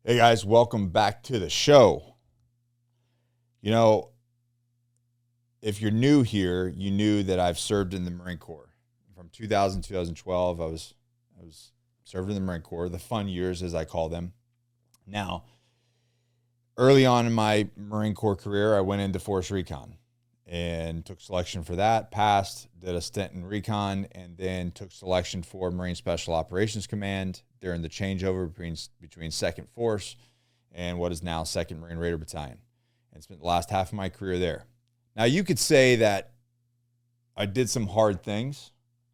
Hey guys, welcome back to the show. You know, if you're new here, you knew that I've served in the Marine Corps. From 2000 to 2012, I was served in the Marine Corps, the fun years as I call them. Now, early on in my Marine Corps career, I went into Force Recon and took selection for that, passed, did a stint in Recon, and then took selection for Marine Special Operations Command during the changeover between 2nd Force and what is now 2nd Marine Raider Battalion, and spent the last half of my career there. Now, you could say that I did some hard things.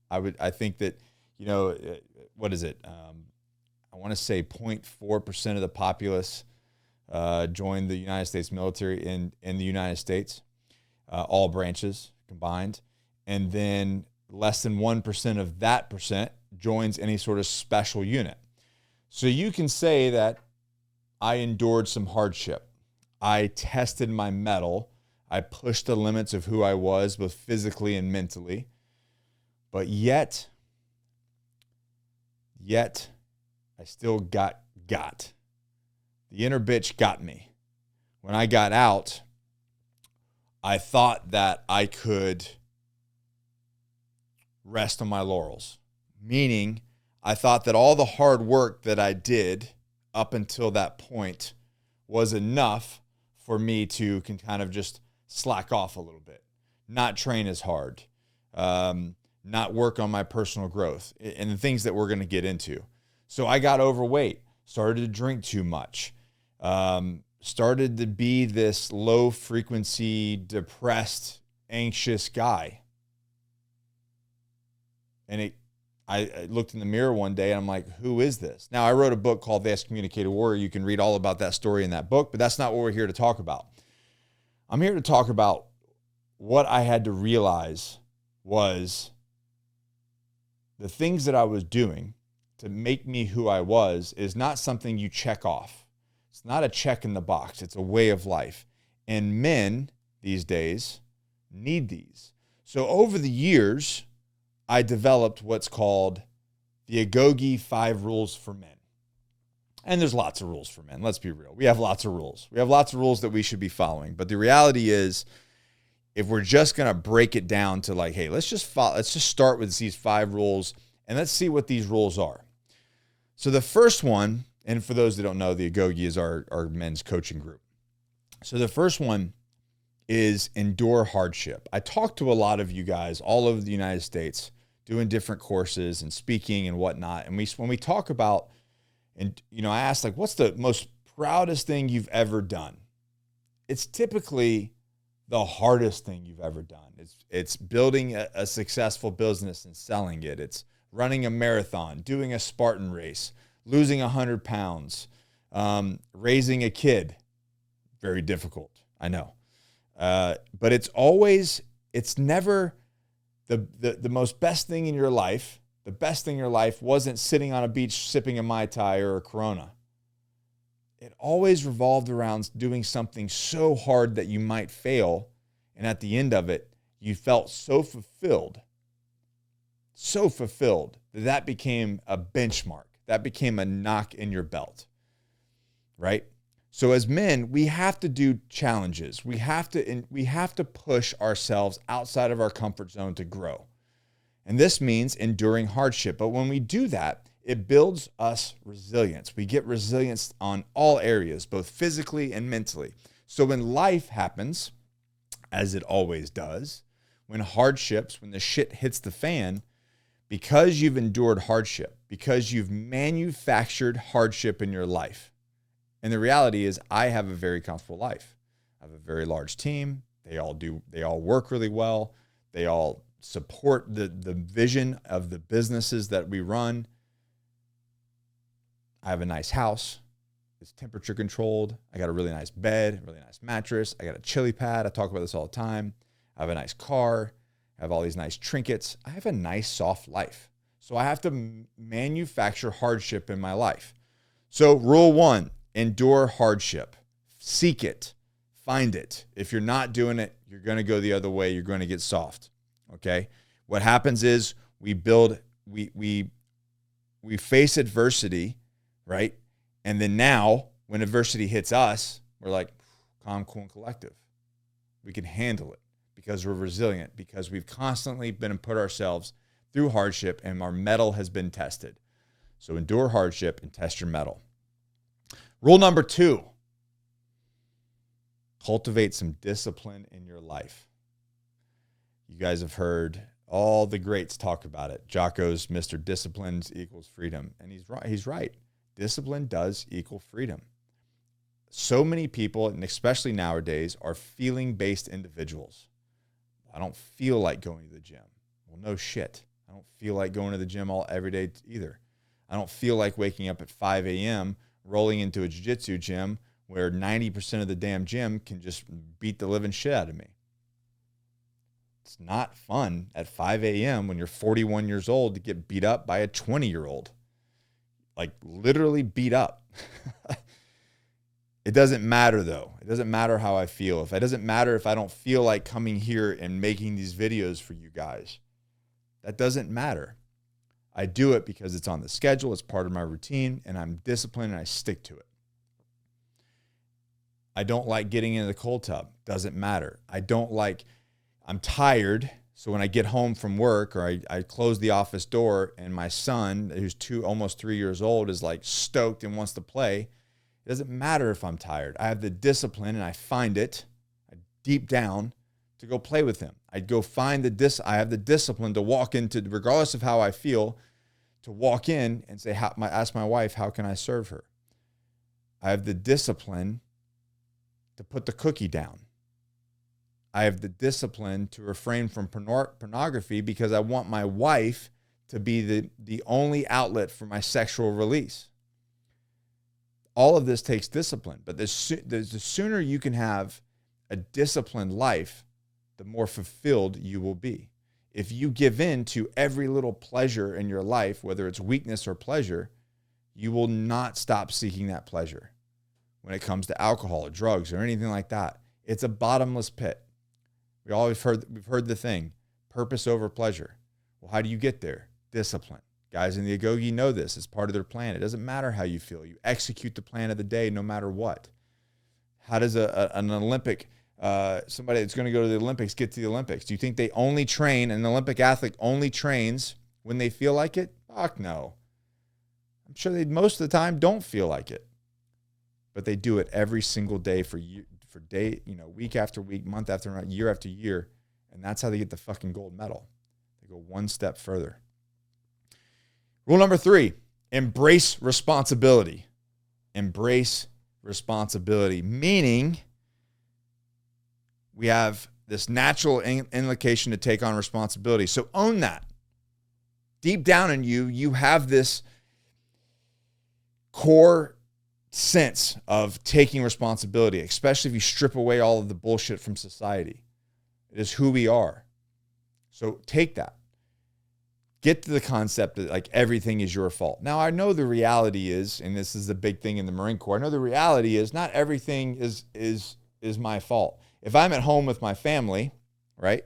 I think that, what is it? I want to say 0.4% of the populace joined the United States military in the United States, all branches combined. And then less than 1% of that percent joins any sort of special unit. So you can say that I endured some hardship. I tested my mettle. I pushed the limits of who I was, both physically and mentally. But yet, I still got. The inner bitch got me. When I got out, I thought that I could rest on my laurels, meaning I thought that all the hard work that I did up until that point was enough for me to kind of just slack off a little bit, not train as hard, not work on my personal growth and the things that we're going to get into. So I got overweight, started to drink too much, started to be this low frequency, depressed, anxious guy. And I looked in the mirror one day and I'm like, who is this? Now, I wrote a book called The Excommunicated Warrior. You can read all about that story in that book, but that's not what we're here to talk about. I'm here to talk about what I had to realize was the things that I was doing to make me who I was is not something you check off. It's not a check in the box. It's a way of life. And men these days need these. So over the years, I developed what's called the Agoge 5 rules for men. And there's lots of rules for men. Let's be real. We have lots of rules. We have lots of rules that we should be following. But the reality is, if we're just going to break it down to like, hey, let's just start with these 5 rules and let's see what these rules are. So the first one, and for those that don't know, the Agoge is our men's coaching group. So the first one is endure hardship. I talked to a lot of you guys all over the United States doing different courses and speaking and whatnot. And when we talk about, and I asked, like, what's the most proudest thing you've ever done? It's typically the hardest thing you've ever done. It's building a successful business and selling it. It's running a marathon, doing a Spartan race, losing 100 pounds, raising a kid. Very difficult, I know. But it's never the most best thing in your life. The best thing in your life wasn't sitting on a beach sipping a Mai Tai or a Corona. It always revolved around doing something so hard that you might fail. And at the end of it, you felt so fulfilled that became a benchmark. That became a knock in your belt, right? So as men, we have to do challenges. We have to push ourselves outside of our comfort zone to grow. And this means enduring hardship. But when we do that, it builds us resilience. We get resilience on all areas, both physically and mentally. So when life happens, as it always does, when the shit hits the fan, because you've endured hardship, because you've manufactured hardship in your life. And the reality is, I have a very comfortable life. I have a very large team. They all work really well. They all support the vision of the businesses that we run. I have a nice house. It's temperature controlled. I got a really nice bed, a really nice mattress. I got a chili pad. I talk about this all the time. I have a nice car. I have all these nice trinkets. I have a nice, soft life. So I have to manufacture hardship in my life. So rule 1, endure hardship. Seek it. Find it. If you're not doing it, you're going to go the other way. You're going to get soft. Okay? What happens is we face adversity, right? And then now when adversity hits us, we're like, calm, cool, and collective. We can handle it because we're resilient, because we've constantly been and put ourselves through hardship and our mettle has been tested. So endure hardship and test your mettle. Rule number 2, cultivate some discipline in your life. You guys have heard all the greats talk about it. Jocko's Mr. Disciplines equals freedom. And he's right. Discipline does equal freedom. So many people, and especially nowadays, are feeling-based individuals. I don't feel like going to the gym. Well, no shit. I don't feel like going to the gym every day either. I don't feel like waking up at 5 a.m., rolling into a jiu-jitsu gym where 90% of the damn gym can just beat the living shit out of me. It's not fun at 5 a.m. when you're 41 years old to get beat up by a 20-year-old. Like literally beat up. It doesn't matter though. It doesn't matter how I feel. It doesn't matter if I don't feel like coming here and making these videos for you guys. That doesn't matter. I do it because it's on the schedule. It's part of my routine and I'm disciplined and I stick to it. I don't like getting into the cold tub. Doesn't matter. I'm tired. So when I get home from work or I close the office door and my son, who's almost 3 years old, is like stoked and wants to play, it doesn't matter if I'm tired. I have the discipline and I find it deep down to go play with him. I'd go find I have the discipline to walk into, regardless of how I feel, to walk in and say, ask my wife, how can I serve her? I have the discipline to put the cookie down. I have the discipline to refrain from pornography because I want my wife to be the only outlet for my sexual release. All of this takes discipline, but the sooner you can have a disciplined life, the more fulfilled you will be. If you give in to every little pleasure in your life, whether it's weakness or pleasure, you will not stop seeking that pleasure. When it comes to alcohol or drugs or anything like that, it's a bottomless pit. We've heard the thing, purpose over pleasure. Well, how do you get there? Discipline. Guys in the Agoge know this. It's part of their plan. It doesn't matter how you feel. You execute the plan of the day no matter what. How does an Olympic, somebody that's going to go to the Olympics get to the Olympics? Do you think an Olympic athlete only trains when they feel like it? Fuck no. I'm sure they most of the time don't feel like it. But they do it every single day for week after week, month after month, year after year. And that's how they get the fucking gold medal. They go one step further. Rule number 3, embrace responsibility. Embrace responsibility, meaning we have this natural inclination to take on responsibility. So own that. Deep down in you, you have this core sense of taking responsibility, especially if you strip away all of the bullshit from society. It is who we are. So take that. Get to the concept that like everything is your fault. Now, I know the reality is, and this is the big thing in the Marine Corps, I know the reality is not everything is my fault. If I'm at home with my family, right?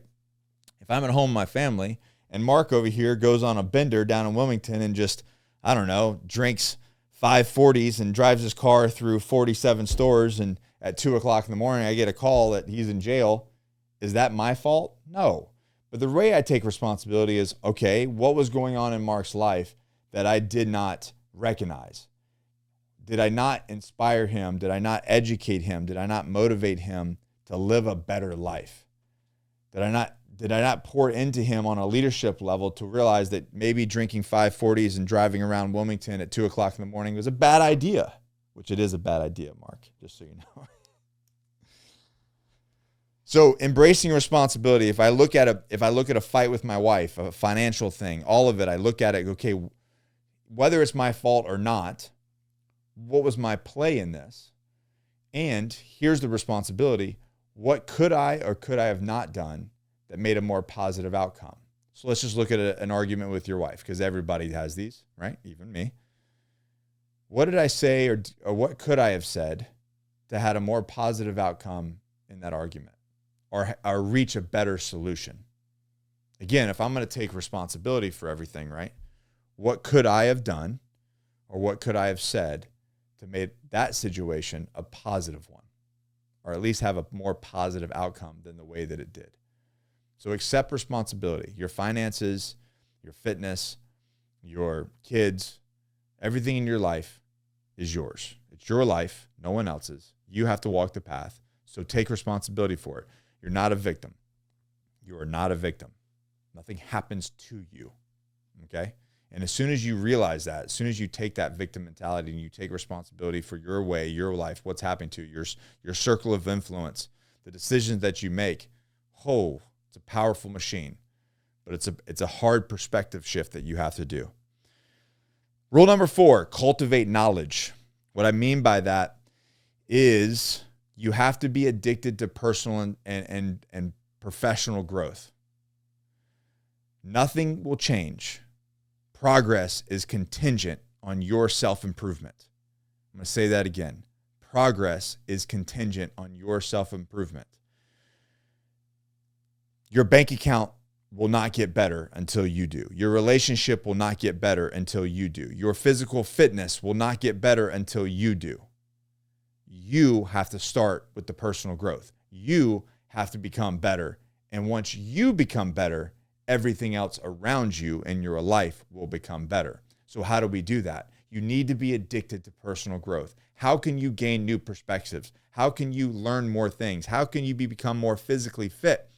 If I'm at home with my family and Mark over here goes on a bender down in Wilmington and just, I don't know, drinks 5 40s and drives his car through 47 stores, and at 2 o'clock in the morning, I get a call that he's in jail. Is that my fault? No. But the way I take responsibility is, okay, what was going on in Mark's life that I did not recognize? Did I not inspire him? Did I not educate him? Did I not motivate him to live a better life? Did I not pour into him on a leadership level to realize that maybe drinking 5 40s and driving around Wilmington at 2 o'clock in the morning was a bad idea, which it is a bad idea, Mark, just so you know. So embracing responsibility, if I look at a fight with my wife, a financial thing, all of it, I look at it, okay, whether it's my fault or not, what was my play in this? And here's the responsibility. What could I or could I have not done that made a more positive outcome? So let's just look at an argument with your wife, because everybody has these, right? Even me. What did I say or what could I have said to had a more positive outcome in that argument? Or reach a better solution. Again, if I'm going to take responsibility for everything, right? What could I have done or what could I have said to make that situation a positive one, or at least have a more positive outcome than the way that it did. So accept responsibility. Your finances, your fitness, your kids, everything in your life is yours. It's your life, no one else's. You have to walk the path. So take responsibility for it. You're not a victim. You are not a victim. Nothing happens to you. Okay? And as soon as you realize that, as soon as you take that victim mentality and you take responsibility for your way, your life, what's happening to you, your circle of influence, the decisions that you make, it's a powerful machine. But it's a hard perspective shift that you have to do. Rule number 4, cultivate knowledge. What I mean by that is you have to be addicted to personal and professional growth. Nothing will change. Progress is contingent on your self-improvement. I'm going to say that again. Progress is contingent on your self-improvement. Your bank account will not get better until you do. Your relationship will not get better until you do. Your physical fitness will not get better until you do. You have to start with the personal growth. You have to become better. And once you become better, everything else around you in your life will become better. So how do we do that? You need to be addicted to personal growth. How can you gain new perspectives? How can you learn more things? How can you become more physically fit?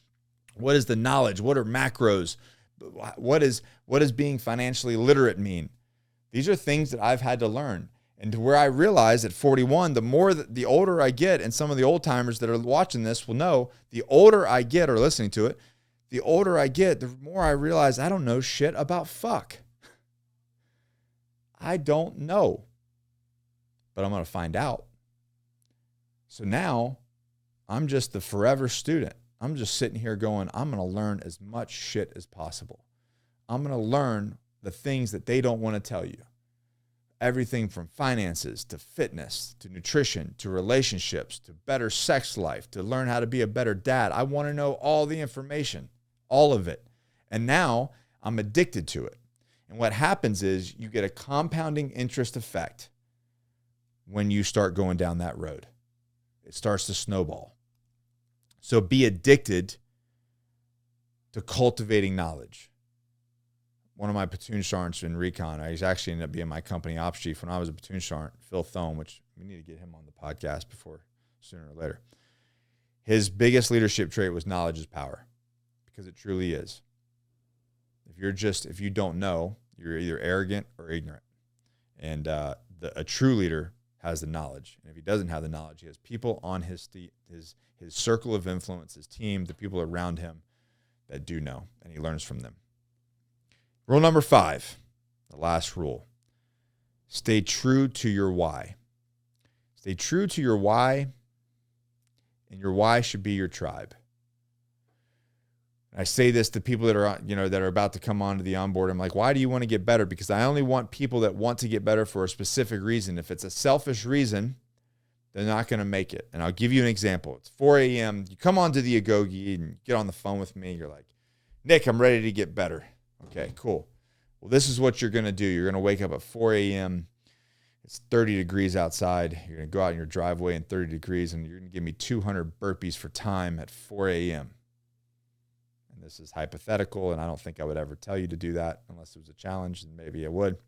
What is the knowledge? What are macros? What does being financially literate mean? These are things that I've had to learn. And to where I realized at 41, the older I get, and some of the old timers that are watching this will know, the older I get or listening to it, the older I get, the more I realize I don't know shit about fuck. I don't know. But I'm going to find out. So now I'm just the forever student. I'm just sitting here going, I'm going to learn as much shit as possible. I'm going to learn the things that they don't want to tell you. Everything from finances to fitness to nutrition to relationships to better sex life to learn how to be a better dad. I want to know all the information, all of it. And now I'm addicted to it. And what happens is you get a compounding interest effect when you start going down that road. It starts to snowball. So be addicted to cultivating knowledge. One of my platoon sergeants in Recon, he's actually ended up being my company ops chief when I was a platoon sergeant, Phil Thome, which we need to get him on the podcast sooner or later. His biggest leadership trait was knowledge is power, because it truly is. If you don't know, you're either arrogant or ignorant. And a true leader has the knowledge. And if he doesn't have the knowledge, he has people on his circle of influence, his team, the people around him that do know, and he learns from them. Rule number 5, the last rule. Stay true to your why. Stay true to your why, and your why should be your tribe. I say this to people that are about to come onto the onboard. I'm like, why do you want to get better? Because I only want people that want to get better for a specific reason. If it's a selfish reason, they're not going to make it. And I'll give you an example. It's 4 a.m. You come onto the Agoge and get on the phone with me. You're like, Nick, I'm ready to get better. Okay, cool. Well, this is what you're going to do. You're going to wake up at 4 a.m. It's 30 degrees outside. You're going to go out in your driveway in 30 degrees, and you're going to give me 200 burpees for time at 4 a.m. And this is hypothetical, and I don't think I would ever tell you to do that unless it was a challenge, and maybe I would.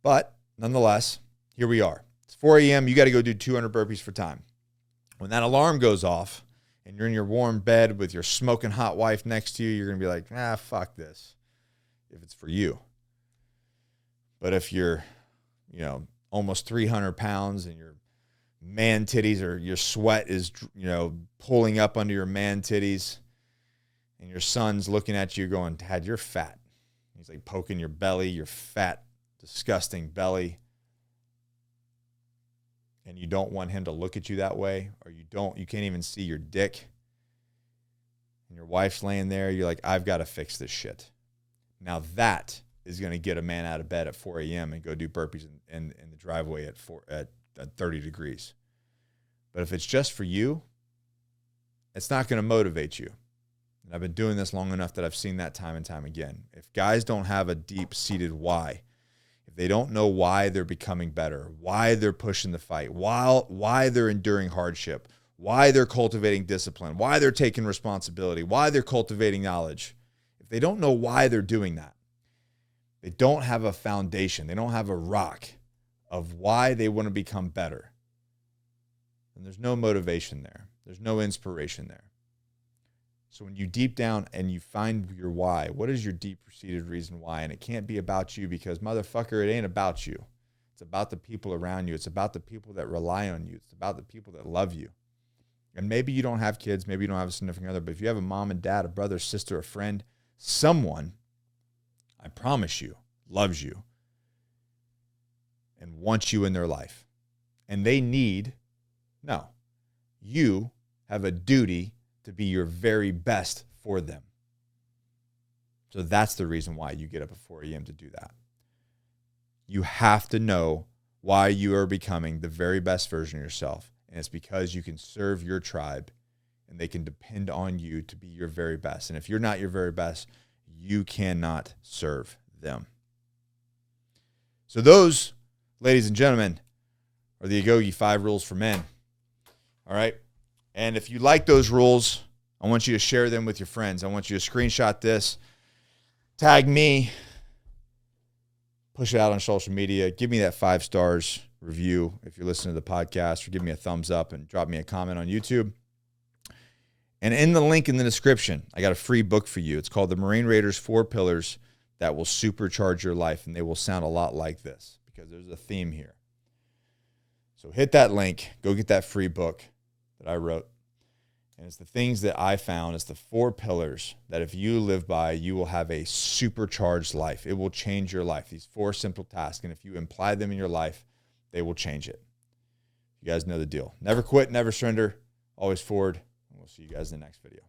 But nonetheless, here we are. It's 4 a.m. You got to go do 200 burpees for time. When that alarm goes off and you're in your warm bed with your smoking hot wife next to you, you're going to be like, fuck this, if it's for you. But if you're, almost 300 pounds and your man titties or your sweat is, pulling up under your man titties and your son's looking at you going, Dad, you're fat. He's like poking your belly, your fat, disgusting belly. And you don't want him to look at you that way, or you can't even see your dick. And your wife's laying there, you're like, I've got to fix this shit. Now that is going to get a man out of bed at 4 a.m. and go do burpees in the driveway at 30 degrees. But if it's just for you, it's not going to motivate you. And I've been doing this long enough that I've seen that time and time again. If guys don't have a deep-seated why, if they don't know why they're becoming better, why they're pushing the fight, why they're enduring hardship, why they're cultivating discipline, why they're taking responsibility, why they're cultivating knowledge, if they don't know why they're doing that, they don't have a foundation, they don't have a rock of why they want to become better, then there's no motivation there. There's no inspiration there. So when you deep down and you find your why, what is your deep-seated reason why? And it can't be about you because, motherfucker, it ain't about you. It's about the people around you. It's about the people that rely on you. It's about the people that love you. And maybe you don't have kids. Maybe you don't have a significant other. But if you have a mom and dad, a brother, sister, a friend, someone, I promise you, loves you and wants you in their life. And you have a duty to be your very best for them. So that's the reason why you get up at 4 a.m. to do that. You have to know why you are becoming the very best version of yourself. And it's because you can serve your tribe and they can depend on you to be your very best. And if you're not your very best, you cannot serve them. So those, ladies and gentlemen, are the Agoge 5 rules for men. All right? And if you like those rules, I want you to share them with your friends. I want you to screenshot this, tag me, push it out on social media. Give me that 5 stars review if you're listening to the podcast, or give me a thumbs up and drop me a comment on YouTube. And in the link in the description, I got a free book for you. It's called The Marine Raiders 4 Pillars That Will Supercharge Your Life, and they will sound a lot like this because there's a theme here. So hit that link, go get that free book that I wrote. And it's the things that I found. It's the 4 pillars that if you live by, you will have a supercharged life. It will change your life. These 4 simple tasks. And if you apply them in your life, they will change it. You guys know the deal. Never quit, never surrender, always forward. And we'll see you guys in the next video.